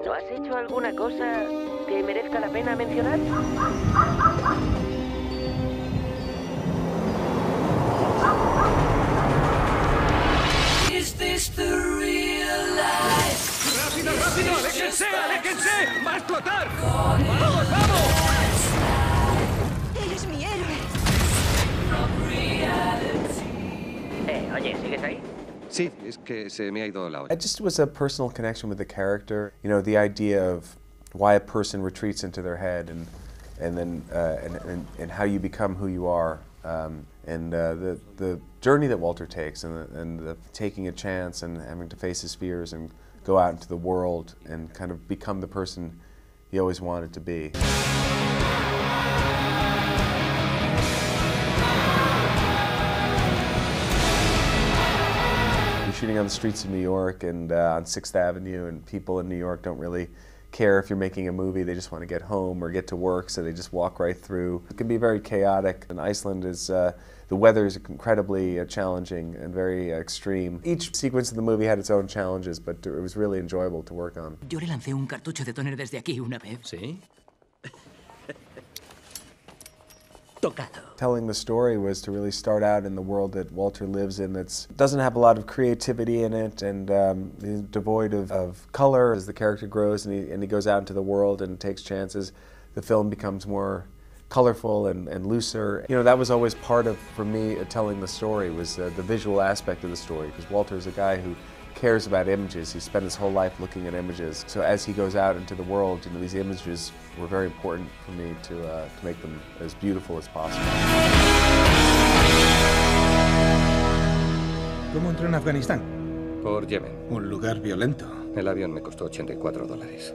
¿No has hecho alguna cosa que merezca la pena mencionar? Is this the real life? ¡Rápido, rápido! ¡Aléjense, aléjense! ¡Va a explotar! ¡Vamos, vamos! Eres mi héroe. Oye, ¿sigues ahí? Sí, es que se me ha ido la olla. It just was a personal connection with the character. You know, the idea of why a person retreats into their head and how you become who you are. The journey that Walter takes and the taking a chance and having to face his fears and go out into the world and kind of become the person he always wanted to be. You're shooting on the streets of New York and on 6th Avenue, and people in New York don't really care if you're making a movie. They just want to get home or get to work, so they just walk right through. It can be very chaotic. In Iceland, the weather is incredibly challenging and very extreme. Each sequence of the movie had its own challenges, but it was really enjoyable to work on. Yo le lancé un cartucho de tóner desde aquí una vez. ¿Sí? Tocado. Telling the story was to really start out in the world that Walter lives in that doesn't have a lot of creativity in it and is devoid of color. As the character grows and he goes out into the world and takes chances, the film becomes more colorful and looser. You know, that was always part of, for me, telling the story, was the visual aspect of the story, because Walter is a guy who cares about images. He spent his whole life looking at images. So as he goes out into the world, you know, these images were very important for me to make them as beautiful as possible. ¿Cómo entró en Afganistán? Por Yemen. Un lugar violento. El avión me costó $84.